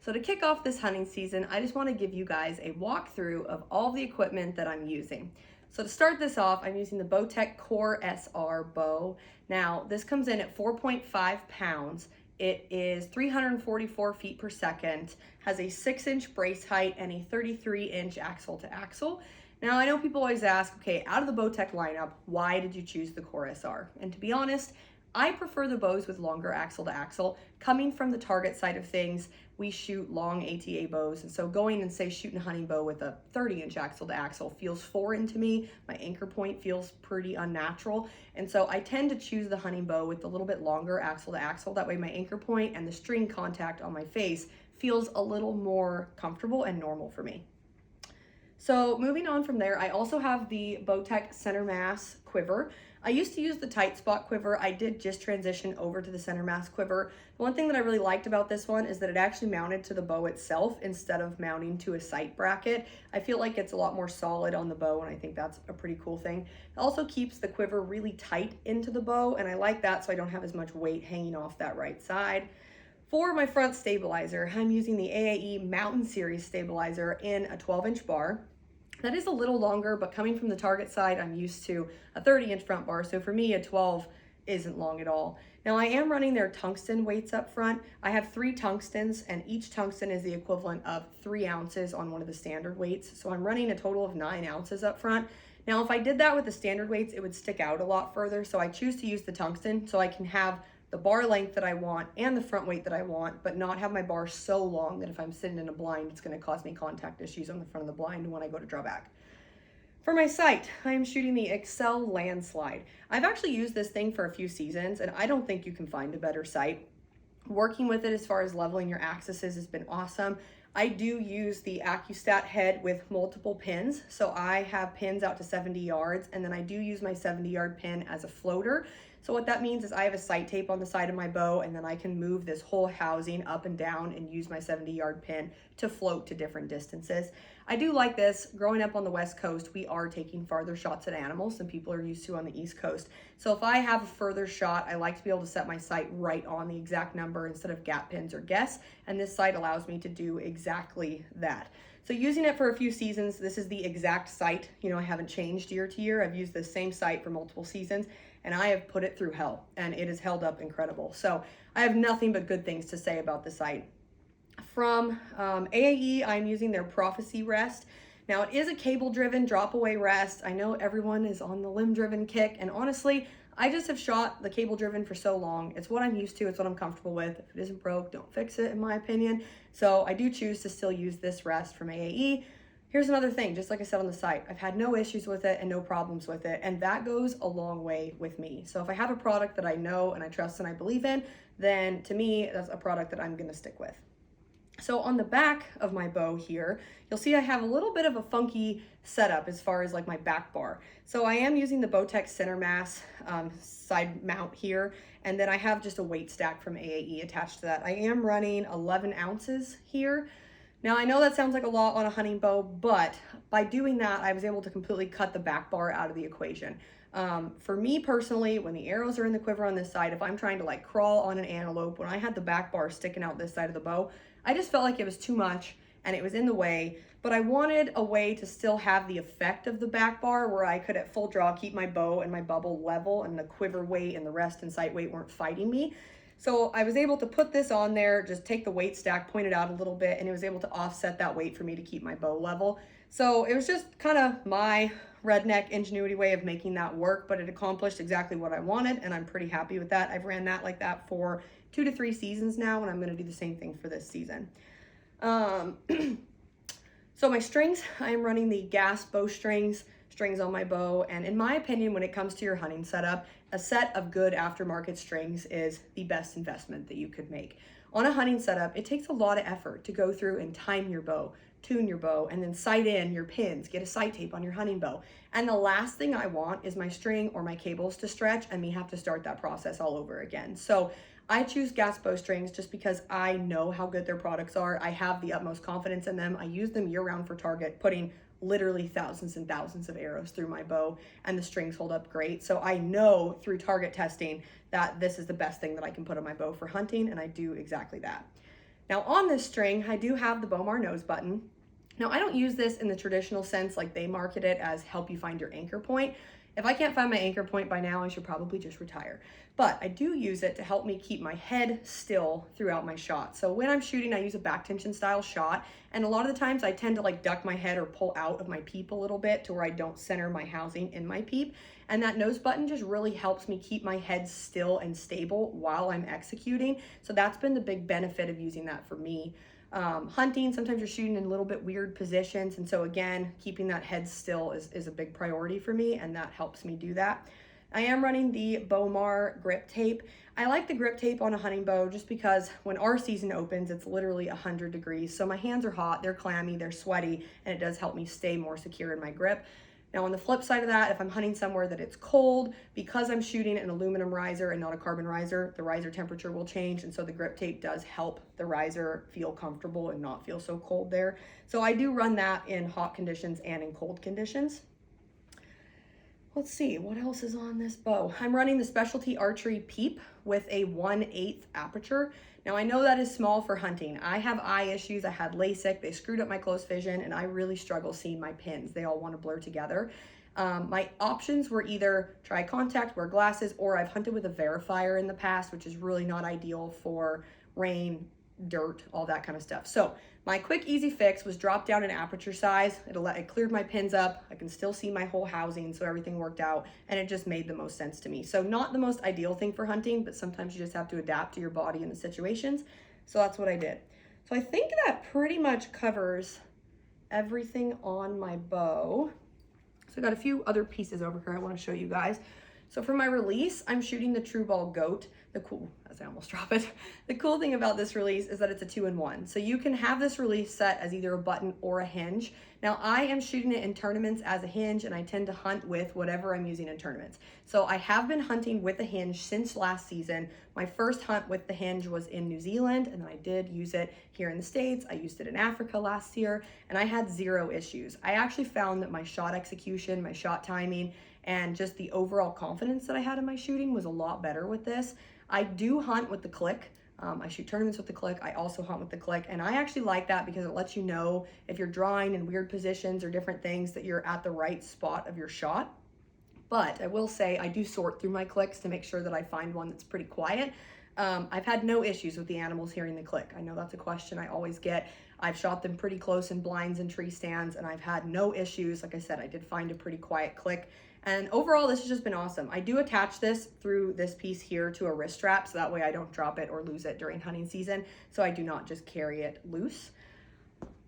So to kick off this hunting season, I just want to give you guys a walkthrough of all the equipment that I'm using. So to start this off, I'm using the Bowtech Core SR bow. Now this comes in at 4.5 pounds. It is 344 feet per second, has a 6-inch brace height and a 33-inch axle to axle. Now I know people always ask, okay, out of the Bowtech lineup, why did you choose the Core SR? And to be honest, I prefer the bows with longer axle to axle. Coming from the target side of things, we shoot long ATA bows, and so going and say shooting a hunting bow with a 30-inch axle to axle feels foreign to me. My anchor point feels pretty unnatural, and so I tend to choose the hunting bow with a little bit longer axle to axle. That way my anchor point and the string contact on my face feels a little more comfortable and normal for me. So moving on from there, I also have the Bowtech center mass quiver. I used to use the tight spot quiver. I did just transition over to the center mass quiver. The one thing that I really liked about this one is that it actually mounted to the bow itself instead of mounting to a sight bracket. I feel like it's a lot more solid on the bow, and I think that's a pretty cool thing. It also keeps the quiver really tight into the bow, and I like that so I don't have as much weight hanging off that right side. For my front stabilizer, I'm using the AAE Mountain Series stabilizer in a 12-inch bar. That is a little longer, but coming from the target side, I'm used to a 30-inch front bar. So for me, a 12 isn't long at all. Now I am running their tungsten weights up front. I have 3 tungstens, and each tungsten is the equivalent of 3 ounces on one of the standard weights. So I'm running a total of 9 ounces up front. Now, if I did that with the standard weights, it would stick out a lot further. So I choose to use the tungsten so I can have the bar length that I want and the front weight that I want, but not have my bar so long that if I'm sitting in a blind, it's going to cause me contact issues on the front of the blind when I go to draw back. For my sight, I am shooting the Excel Landslide. I've actually used this thing for a few seasons, and I don't think you can find a better sight. Working with it as far as leveling your axes has been awesome. I do use the AccuStat head with multiple pins. So I have pins out to 70 yards, and then I do use my 70-yard pin as a floater. So what that means is I have a sight tape on the side of my bow, and then I can move this whole housing up and down and use my 70-yard pin to float to different distances. I do like this. Growing up on the West Coast, we are taking farther shots at animals than people are used to on the East Coast. So if I have a further shot, I like to be able to set my sight right on the exact number instead of gap pins or guess, and this sight allows me to do exactly that. So using it for a few seasons, this is the exact sight. You know, I haven't changed year to year. I've used the same sight for multiple seasons, and I have put it through hell, and it has held up incredible. So I have nothing but good things to say about the sight. From AAE, I'm using their Prophecy rest. Now it is a cable-driven drop-away rest. I know everyone is on the limb-driven kick, and honestly, I just have shot the cable-driven for so long. It's what I'm used to, it's what I'm comfortable with. If it isn't broke, don't fix it, in my opinion. So I do choose to still use this rest from AAE. Here's another thing, just like I said on the site, I've had no issues with it and no problems with it, and that goes a long way with me. So if I have a product that I know and I trust and I believe in, then to me, that's a product that I'm gonna stick with. So on the back of my bow here, you'll see I have a little bit of a funky setup as far as like my back bar. So I am using the Bowtech center mass side mount here, and then I have just a weight stack from AAE attached to that. I am running 11 ounces here. Now I know that sounds like a lot on a hunting bow, but by doing that, I was able to completely cut the back bar out of the equation. For me personally, when the arrows are in the quiver on this side, if I'm trying to like crawl on an antelope, when I had the back bar sticking out this side of the bow, I just felt like it was too much and it was in the way, but I wanted a way to still have the effect of the back bar where I could at full draw keep my bow and my bubble level and the quiver weight and the rest and sight weight weren't fighting me. So I was able to put this on there, just take the weight stack, point it out a little bit, and it was able to offset that weight for me to keep my bow level. So it was just kind of my redneck ingenuity way of making that work, but it accomplished exactly what I wanted, and I'm pretty happy with that. I've ran that like that for 2 to 3 seasons now, and I'm going to do the same thing for this season. So my strings, I am running the gas strings on my bow, and in my opinion, when it comes to your hunting setup, a set of good aftermarket strings is the best investment that you could make. On a hunting setup, it takes a lot of effort to go through and time your bow, tune your bow, and then sight in your pins, get a sight tape on your hunting bow. And the last thing I want is my string or my cables to stretch and me have to start that process all over again. So I choose gas bowstrings just because I know how good their products are. I have the utmost confidence in them. I use them year round for target, putting literally thousands and thousands of arrows through my bow, and the strings hold up great. So I know through target testing that this is the best thing that I can put on my bow for hunting, and I do exactly that. Now on this string, I do have the Bomar nose button. Now I don't use this in the traditional sense like they market it as help you find your anchor point. If I can't find my anchor point by now, I should probably just retire. But I do use it to help me keep my head still throughout my shot. So when I'm shooting, I use a back tension style shot. And a lot of the times I tend to like duck my head or pull out of my peep a little bit to where I don't center my housing in my peep. And that nose button just really helps me keep my head still and stable while I'm executing. So that's been the big benefit of using that for me. Hunting, sometimes you're shooting in a little bit weird positions. And so again, keeping that head still is a big priority for me, and that helps me do that. I am running the Bomar grip tape. I like the grip tape on a hunting bow just because when our season opens, it's literally 100 degrees. So my hands are hot, they're clammy, they're sweaty, and it does help me stay more secure in my grip. Now on the flip side of that, if I'm hunting somewhere that it's cold, because I'm shooting an aluminum riser and not a carbon riser, the riser temperature will change, and so the grip tape does help the riser feel comfortable and not feel so cold there. So I do run that in hot conditions and in cold conditions. Let's see, what else is on this bow? I'm running the Specialty Archery Peep with a 1/8 aperture. Now I know that is small for hunting. I have eye issues, I had LASIK, they screwed up my close vision, and I really struggle seeing my pins. They all want to blur together. My options were either try contact, wear glasses, or I've hunted with a verifier in the past, which is really not ideal for rain, dirt, all that kind of stuff. So my quick easy fix was drop down an aperture size. It cleared my pins up. I can still see my whole housing, so everything worked out, and it just made the most sense to me. So not the most ideal thing for hunting, but sometimes you just have to adapt to your body and the situations. So that's what I did. So I think that pretty much covers everything on my bow. So I got a few other pieces over here I want to show you guys. So for my release, I'm shooting the True Ball Goat. As I almost drop it. The cool thing about this release is that it's a 2-in-1. So you can have this release set as either a button or a hinge. Now I am shooting it in tournaments as a hinge, and I tend to hunt with whatever I'm using in tournaments. So I have been hunting with a hinge since last season. My first hunt with the hinge was in New Zealand, and then I did use it here in the States. I used it in Africa last year, and I had 0 issues. I actually found that my shot execution, my shot timing, and just the overall confidence that I had in my shooting was a lot better with this. I do hunt with the click. I shoot tournaments with the click. I also hunt with the click, and I actually like that because it lets you know if you're drawing in weird positions or different things that you're at the right spot of your shot. But I will say I do sort through my clicks to make sure that I find one that's pretty quiet. I've had no issues with the animals hearing the click. I know that's a question I always get. I've shot them pretty close in blinds and tree stands, and I've had no issues. Like I said, I did find a pretty quiet click. And overall, this has just been awesome. I do attach this through this piece here to a wrist strap, so that way I don't drop it or lose it during hunting season. So I do not just carry it loose.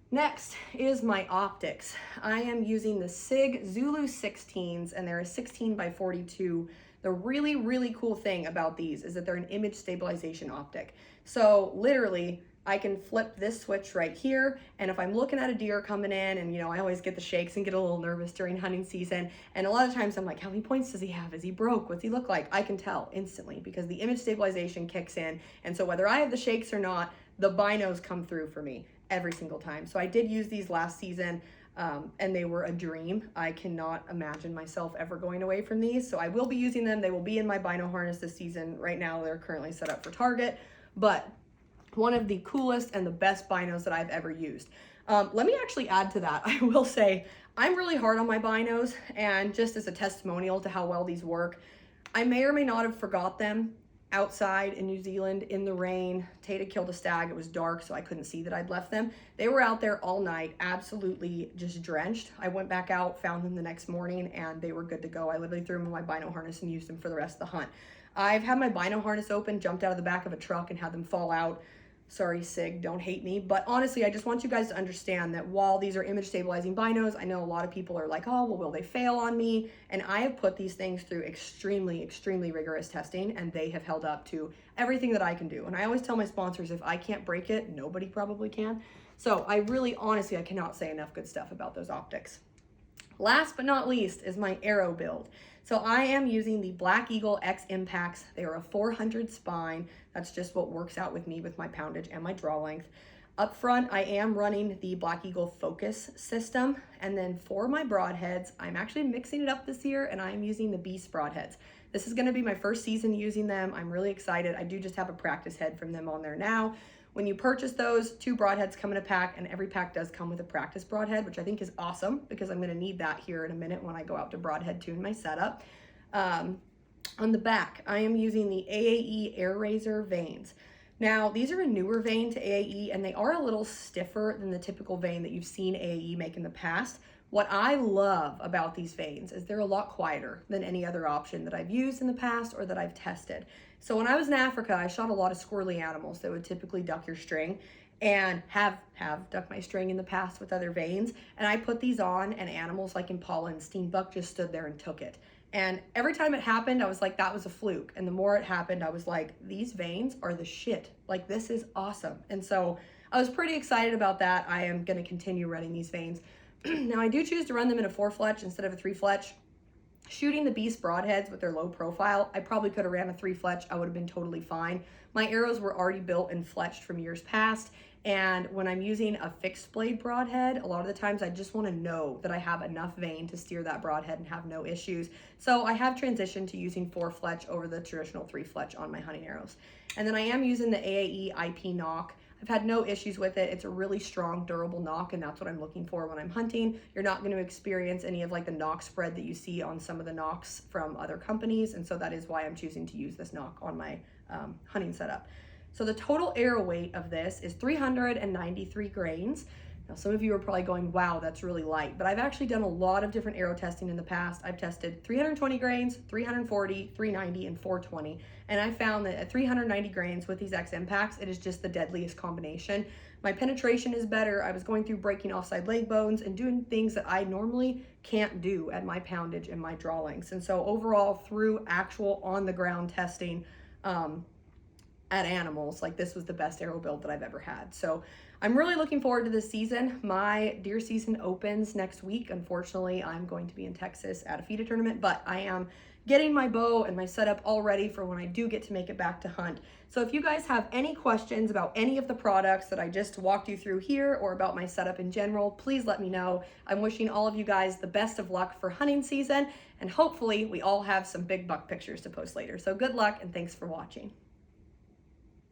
Next is my optics. I am using the Sig Zulu 16s, and they're a 16x42. The really, really cool thing about these is that they're an image stabilization optic. So literally, I can flip this switch right here, and if I'm looking at a deer coming in, and I always get the shakes and get a little nervous during hunting season, and a lot of times I'm like, how many points does he have? Is he broke? What's he look like? I can tell instantly because the image stabilization kicks in, and so whether I have the shakes or not, the binos come through for me every single time. So I did use these last season, and they were a dream. I cannot imagine myself ever going away from these, so I will be using them. They will be in my bino harness this season. Right now, they're currently set up for target, but one of the coolest and the best binos that I've ever used. Let me actually add to that. I will say I'm really hard on my binos, and just as a testimonial to how well these work, I may or may not have forgot them outside in New Zealand in the rain. Tata killed a stag. It was dark, so I couldn't see that I'd left them. They were out there all night, absolutely just drenched. I went back out, found them the next morning, and they were good to go. I literally threw them in my bino harness and used them for the rest of the hunt. I've had my bino harness open, jumped out of the back of a truck, and had them fall out. Sorry, Sig, don't hate me. But honestly, I just want you guys to understand that while these are image stabilizing binos, I know a lot of people are like, oh, well, will they fail on me? And I have put these things through extremely, extremely rigorous testing, and they have held up to everything that I can do. And I always tell my sponsors, if I can't break it, nobody probably can. So I really, honestly, I cannot say enough good stuff about those optics. Last but not least is my arrow build. So I am using the Black Eagle X Impacts. They are a 400 spine. That's just what works out with me with my poundage and my draw length. Up front, I am running the Black Eagle Focus system. And then for my broadheads, I'm actually mixing it up this year, and I'm using the Beast broadheads. This is gonna be my first season using them. I'm really excited. I do just have a practice head from them on there now. When you purchase those, 2 broadheads come in a pack, and every pack does come with a practice broadhead, which I think is awesome because I'm going to need that here in a minute when I go out to broadhead tune my setup. On the back, I am using the AAE Air Razor vanes. Now, these are a newer vane to AAE, and they are a little stiffer than the typical vane that you've seen AAE make in the past. What I love about these vanes is they're a lot quieter than any other option that I've used in the past or that I've tested. So when I was in Africa, I shot a lot of squirrely animals that would typically duck your string, and have ducked my string in the past with other vanes. And I put these on, and animals like impala and steenbuck just stood there and took it. And every time it happened, I was like, that was a fluke. And the more it happened, I was like, these vanes are the shit. Like, this is awesome. And so I was pretty excited about that. I am going to continue running these vanes. Now, I do choose to run them in a 4-fletch instead of a 3-fletch. Shooting the Beast broadheads with their low profile, I probably could have ran a 3-fletch. I would have been totally fine. My arrows were already built and fletched from years past. And when I'm using a fixed blade broadhead, a lot of the times I just want to know that I have enough vane to steer that broadhead and have no issues. So I have transitioned to using 4-fletch over the traditional 3-fletch on my hunting arrows. And then I am using the AAE IP knock. I've had no issues with it. It's a really strong, durable knock, and that's what I'm looking for when I'm hunting. You're not going to experience any of like the knock spread that you see on some of the knocks from other companies, and so that is why I'm choosing to use this knock on my hunting setup. So the total arrow weight of this is 393 grains. Now, some of you are probably going, wow, that's really light, but I've actually done a lot of different arrow testing in the past. I've tested 320 grains, 340, 390, and 420. And I found that at 390 grains with these XM packs, it is just the deadliest combination. My penetration is better. I was going through breaking offside leg bones and doing things that I normally can't do at my poundage and my draw lengths. And so overall, through actual on the ground testing, at animals, like, this was the best arrow build that I've ever had. So I'm really looking forward to this season. My deer season opens next week. Unfortunately, I'm going to be in Texas at a feeder tournament, but I am getting my bow and my setup all ready for when I do get to make it back to hunt. So if you guys have any questions about any of the products that I just walked you through here or about my setup in general, please let me know. I'm wishing all of you guys the best of luck for hunting season, and hopefully we all have some big buck pictures to post later. So good luck, and thanks for watching.